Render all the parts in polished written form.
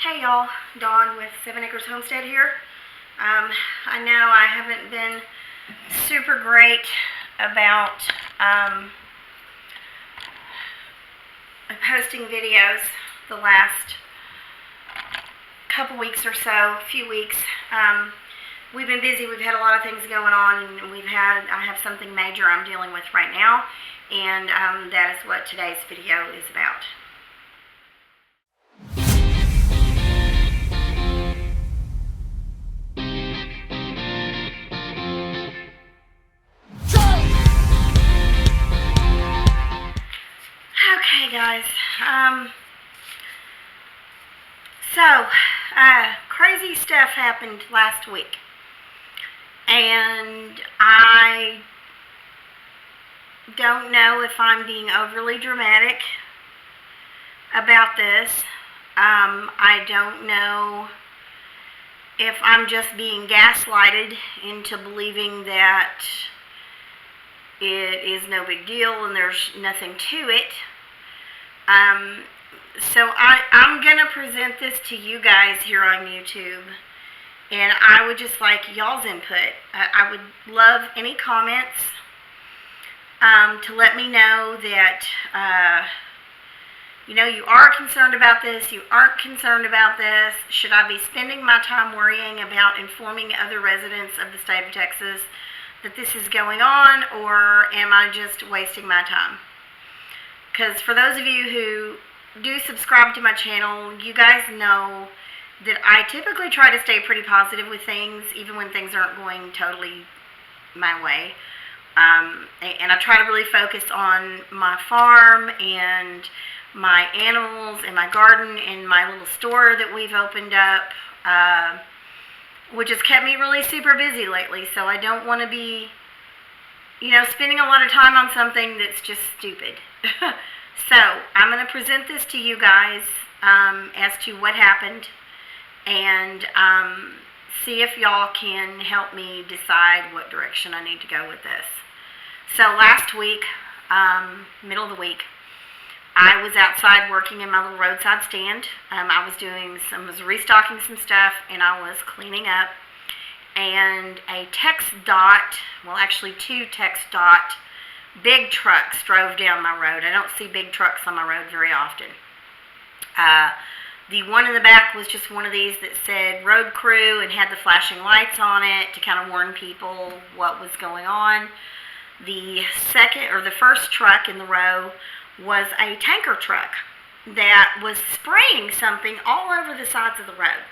Hey y'all, Dawn with 7 Acres Homestead here. I know I haven't been super great about posting videos the last couple weeks or so, few weeks. We've been busy, we've had a lot of things going on, and I have something major I'm dealing with right now, and that is what today's video is about. Okay guys, crazy stuff happened last week, and I don't know if I'm being overly dramatic about this. I don't know if I'm just being gaslighted into believing that it is no big deal and there's nothing to it. So I'm going to present this to you guys here on YouTube, and I would just like y'all's input. I would love any comments to let me know that, you are concerned about this, you aren't concerned about this. Should I be spending my time worrying about informing other residents of the state of Texas that this is going on, or am I just wasting my time? Because for those of you who do subscribe to my channel, you guys know that I typically try to stay pretty positive with things, even when things aren't going totally my way. And I try to really focus on my farm and my animals and my garden and my little store that we've opened up, which has kept me really super busy lately. So I don't want to be, spending a lot of time on something that's just stupid. So I'm going to present this to you guys as to what happened, and see if y'all can help me decide what direction I need to go with this. So last week, middle of the week, I was outside working in my little roadside stand. I was restocking some stuff, and I was cleaning up, and a two big trucks drove down my road. I don't see big trucks on my road very often. The one in the back was just one of these that said road crew and had the flashing lights on it to kind of warn people what was going on. The first truck in the row was a tanker truck that was spraying something all over the sides of the road.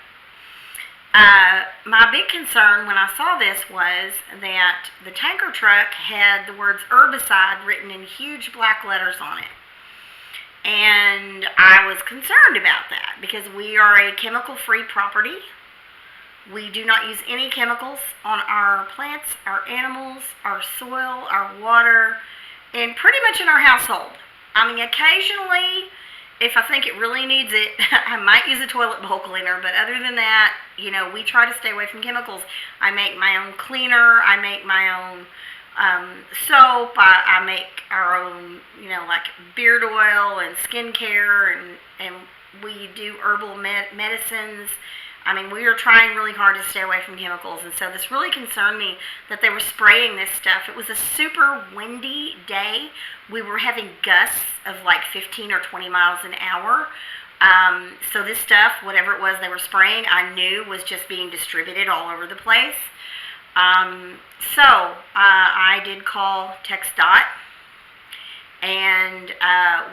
My big concern when I saw this was that the tanker truck had the words herbicide written in huge black letters on it. And I was concerned about that because we are a chemical-free property. We do not use any chemicals on our plants, our animals, our soil, our water, and pretty much in our household. I mean, occasionally, if I think it really needs it, I might use a toilet bowl cleaner, but other than that, we try to stay away from chemicals. I make my own cleaner, I make my own soap, I make our own, like beard oil and skincare, and we do herbal medicines. I mean, we are trying really hard to stay away from chemicals, and so this really concerned me that they were spraying this stuff. It was a super windy day. We were having gusts of like 15 or 20 miles an hour. So this stuff, whatever it was they were spraying, I knew was just being distributed all over the place. So I did call TxDOT and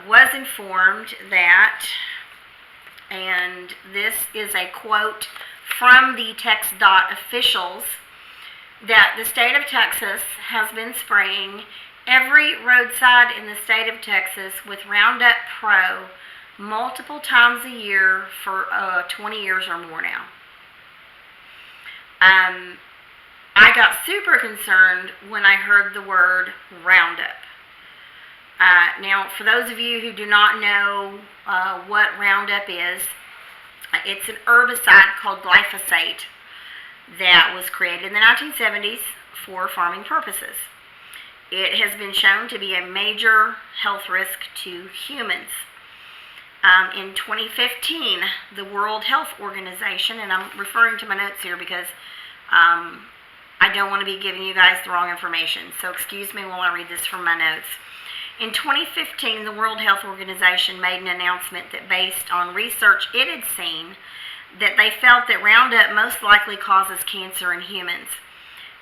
was informed that, and this is a quote from the TxDOT officials, that the state of Texas has been spraying every roadside in the state of Texas with Roundup Pro multiple times a year for 20 years or more now. I got super concerned when I heard the word Roundup. Now, for those of you who do not know what Roundup is, it's an herbicide called glyphosate that was created in the 1970s for farming purposes. It has been shown to be a major health risk to humans. In 2015, the World Health Organization, and I'm referring to my notes here because I don't want to be giving you guys the wrong information, so excuse me while I read this from my notes. In 2015, the World Health Organization made an announcement that based on research it had seen, that they felt that Roundup most likely causes cancer in humans,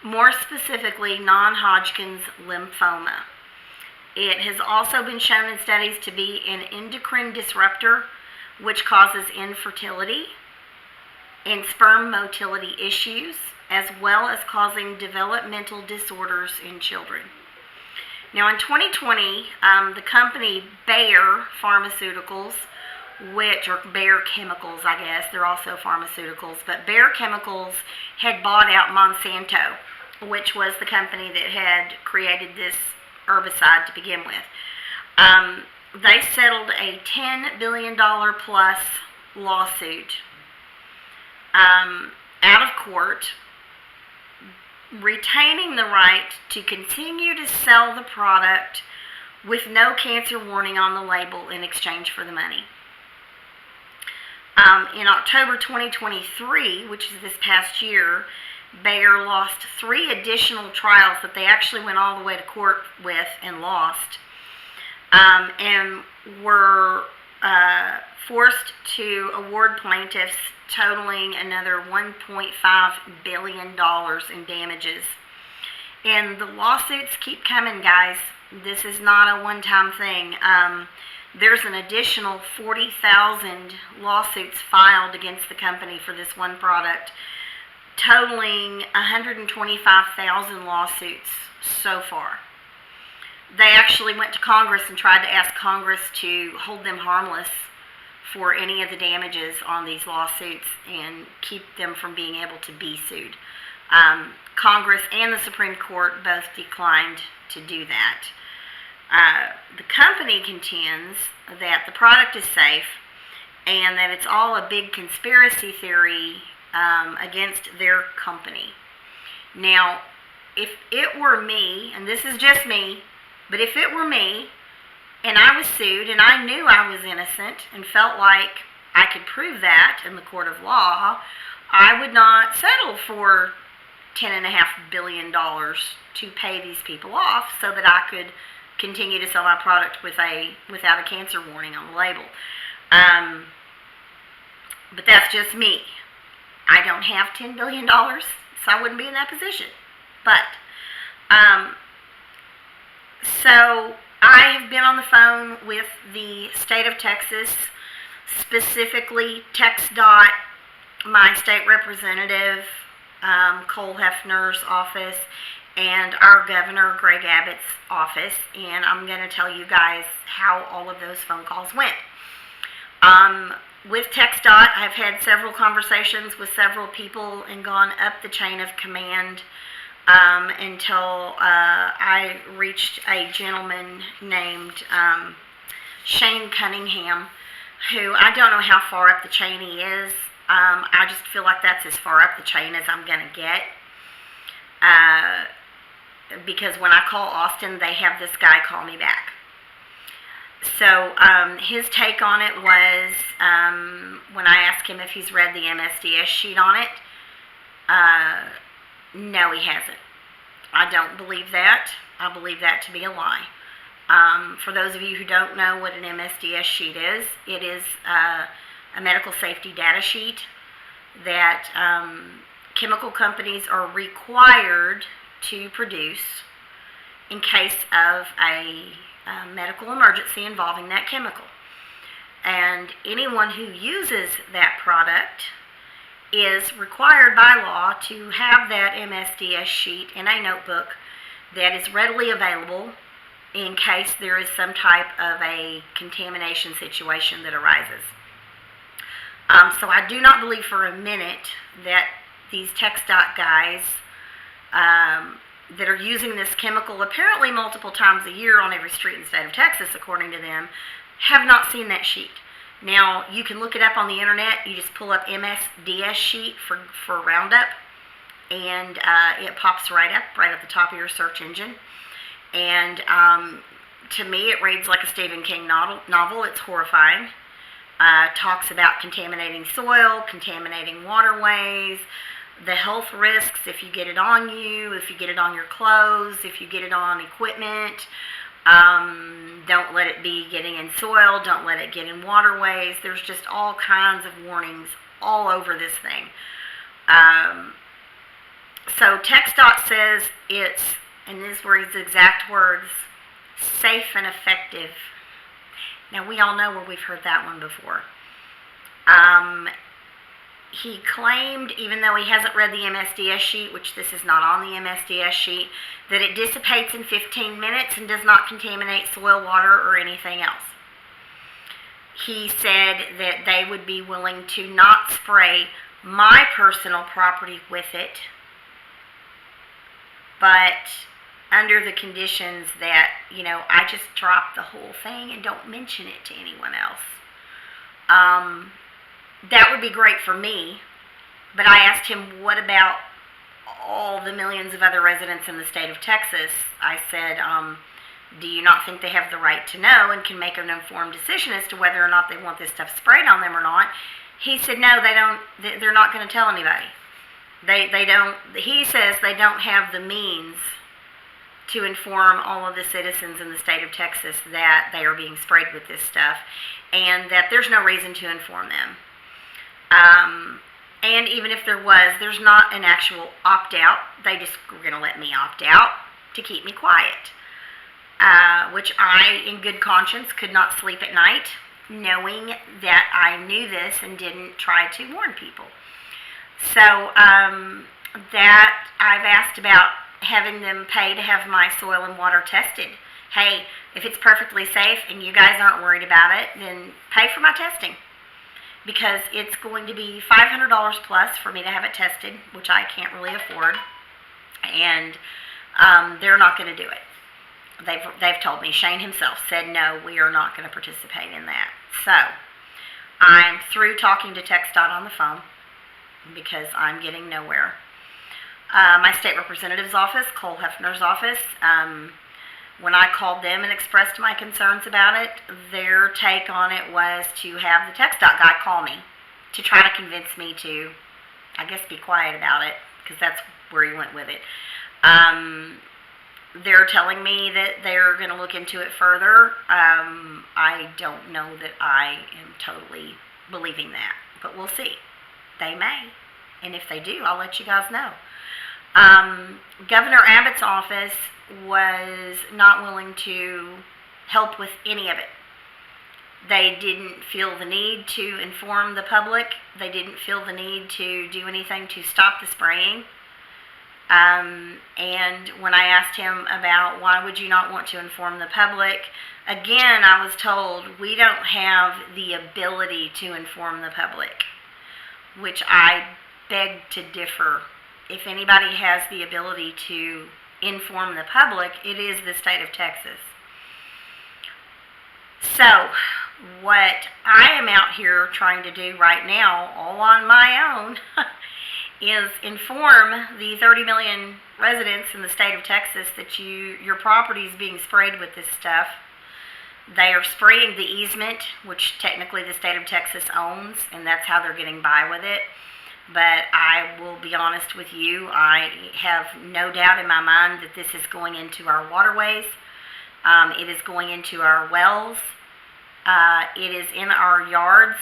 more specifically non-Hodgkin's lymphoma. It has also been shown in studies to be an endocrine disruptor, which causes infertility and sperm motility issues, as well as causing developmental disorders in children. Now, in 2020, the company Bayer Pharmaceuticals, or Bayer Chemicals, I guess, they're also pharmaceuticals, but Bayer Chemicals had bought out Monsanto, which was the company that had created this herbicide to begin with. They settled a $10 billion plus lawsuit out of court, retaining the right to continue to sell the product with no cancer warning on the label in exchange for the money. In October 2023, which is this past year, Bayer lost 3 additional trials that they actually went all the way to court with and lost, and were forced to award plaintiffs totaling another $1.5 billion in damages. And the lawsuits keep coming, guys. This is not a one-time thing. There's an additional 40,000 lawsuits filed against the company for this one product, totaling 125,000 lawsuits so far. They actually went to Congress and tried to ask Congress to hold them harmless for any of the damages on these lawsuits and keep them from being able to be sued. Congress and the Supreme Court both declined to do that. The company contends that the product is safe and that it's all a big conspiracy theory against their company. Now, if it were me, and this is just me, but if it were me and I was sued and I knew I was innocent and felt like I could prove that in the court of law, I would not settle for $10.5 billion to pay these people off so that I could continue to sell my product without a cancer warning on the label. But that's just me. I don't have $10 billion, so I wouldn't be in that position. But, so I have been on the phone with the state of Texas, specifically TxDOT, my state representative, Cole Hefner's office, and our governor, Greg Abbott's office, and I'm going to tell you guys how all of those phone calls went. With TxDOT, I've had several conversations with several people and gone up the chain of command until I reached a gentleman named Shane Cunningham, who I don't know how far up the chain he is. I just feel like that's as far up the chain as I'm going to get. Because when I call Austin, they have this guy call me back. So his take on it was, when I asked him if he's read the MSDS sheet on it, no, he hasn't. I don't believe that. I believe that to be a lie. For those of you who don't know what an MSDS sheet is, it is a medical safety data sheet that chemical companies are required to produce in case of a medical emergency involving that chemical. And anyone who uses that product is required by law to have that MSDS sheet in a notebook that is readily available in case there is some type of a contamination situation that arises. So I do not believe for a minute that these TxDOT guys that are using this chemical apparently multiple times a year on every street in the state of Texas, according to them, have not seen that sheet. Now, you can look it up on the internet. You just pull up MSDS sheet for Roundup, and it pops right up the top of your search engine. And to me, it reads like a Stephen King novel. It's horrifying. talks about contaminating soil, contaminating waterways, the health risks if you get it on you, if you get it on your clothes, if you get it on equipment. Don't let it be getting in soil. Don't let it get in waterways. There's just all kinds of warnings all over this thing. So TxDOT says it's, and these were his exact words, safe and effective. Now, we all know where we've heard that one before. He claimed, even though he hasn't read the MSDS sheet, which this is not on the MSDS sheet, that it dissipates in 15 minutes and does not contaminate soil, water, or anything else. He said that they would be willing to not spray my personal property with it, but under the conditions that, I just drop the whole thing and don't mention it to anyone else. That would be great for me, but I asked him, what about all the millions of other residents in the state of Texas? I said, do you not think they have the right to know and can make an informed decision as to whether or not they want this stuff sprayed on them or not? He said, no, they don't. They're not going to tell anybody. They don't. He says they don't have the means to inform all of the citizens in the state of Texas that they are being sprayed with this stuff, and that there's no reason to inform them. And even if there was, there's not an actual opt-out. They just were going to let me opt out to keep me quiet, which I, in good conscience, could not sleep at night, knowing that I knew this and didn't try to warn people. So that I've asked about having them pay to have my soil and water tested. Hey, if it's perfectly safe and you guys aren't worried about it, then pay for my testing. Because it's going to be $500 plus for me to have it tested, which I can't really afford. And they're not going to do it. They've told me. Shane himself said, no, we are not going to participate in that. So I'm through talking to TxDOT on the phone because I'm getting nowhere. My state representative's office, Cole Hefner's office, when I called them and expressed my concerns about it, their take on it was to have the TxDOT guy call me to try to convince me to, I guess, be quiet about it, because that's where he went with it. They're telling me that they're going to look into it further. I don't know that I am totally believing that, but we'll see. They may, and if they do, I'll let you guys know. Governor Abbott's office was not willing to help with any of it. They didn't feel the need to inform the public. They didn't feel the need to do anything to stop the spraying. And when I asked him about why would you not want to inform the public, again, I was told we don't have the ability to inform the public, which I beg to differ. If anybody has the ability to inform the public, it is the state of Texas. So, what I am out here trying to do right now, all on my own, is inform the 30 million residents in the state of Texas that your property is being sprayed with this stuff. They are spraying the easement, which technically the state of Texas owns, and that's how they're getting by with it. But I will be honest with you, I have no doubt in my mind that this is going into our waterways. It is going into our wells. It is in our yards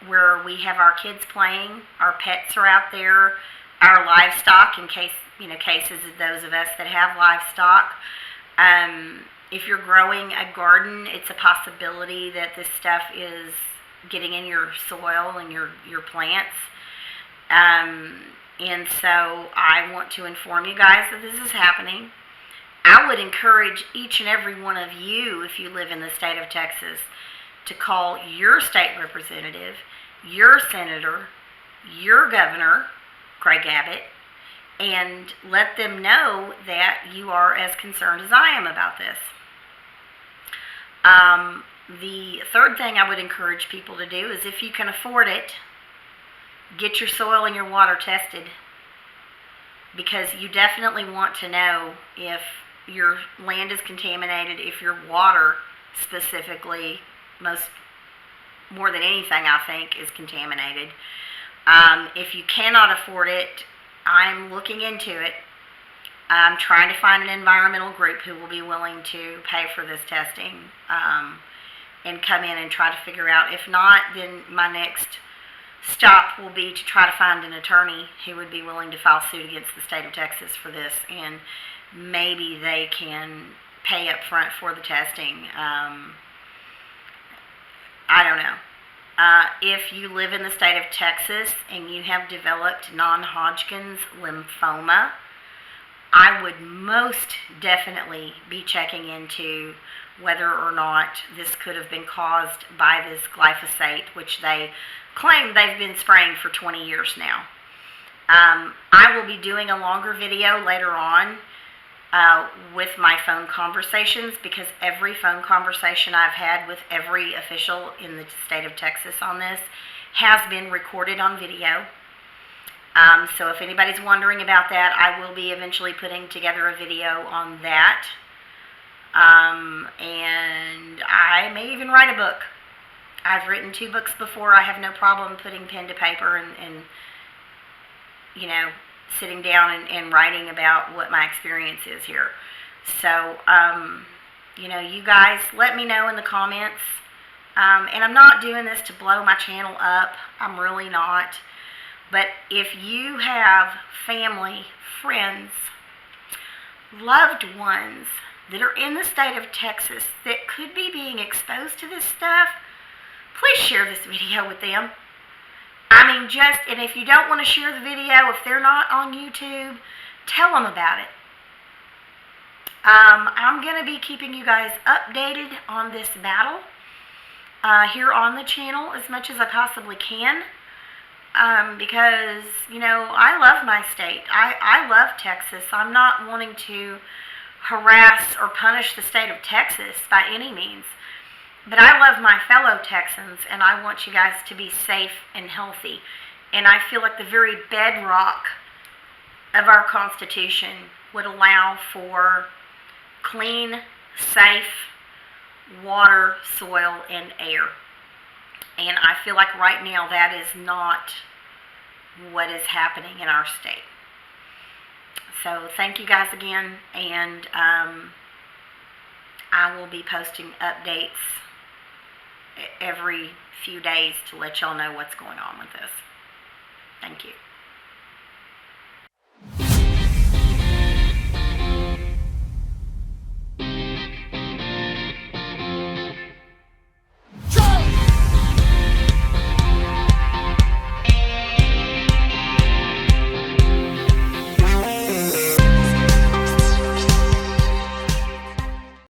where we have our kids playing. Our pets are out there. Our livestock, in case, cases of those of us that have livestock. If you're growing a garden, it's a possibility that this stuff is getting in your soil and your plants. And so I want to inform you guys that this is happening. I would encourage each and every one of you, if you live in the state of Texas, to call your state representative, your senator, your governor, Greg Abbott, and let them know that you are as concerned as I am about this. The third thing I would encourage people to do is, if you can afford it, get your soil and your water tested, because you definitely want to know if your land is contaminated, if your water specifically, most more than anything, I think, is contaminated. If you cannot afford it, I'm looking into it. I'm trying to find an environmental group who will be willing to pay for this testing, and come in and try to figure out. If not, then my next stop will be to try to find an attorney who would be willing to file suit against the state of Texas for this, and maybe they can pay up front for the testing. I don't know. If you live in the state of Texas and you have developed non-Hodgkin's lymphoma, I would most definitely be checking into whether or not this could have been caused by this glyphosate, which they claim they've been spraying for 20 years now. I will be doing a longer video later on with my phone conversations, because every phone conversation I've had with every official in the state of Texas on this has been recorded on video. So if anybody's wondering about that, I will be eventually putting together a video on that. And I may even write a book. I've written 2 books before. I have no problem putting pen to paper and you know, sitting down and writing about what my experience is here. So, you know, you guys let me know in the comments. And I'm not doing this to blow my channel up. I'm really not. But if you have family, friends, loved ones that are in the state of Texas that could be being exposed to this stuff, please share this video with them. I mean, and if you don't want to share the video, if they're not on YouTube, tell them about it. I'm going to be keeping you guys updated on this battle here on the channel as much as I possibly can. Because, you know, I love my state. I love Texas. I'm not wanting to harass or punish the state of Texas by any means. But I love my fellow Texans, and I want you guys to be safe and healthy. And I feel like the very bedrock of our Constitution would allow for clean, safe water, soil, and air. And I feel like right now that is not what is happening in our state. So thank you guys again, and I will be posting updates every few days to let y'all know what's going on with this. Thank you.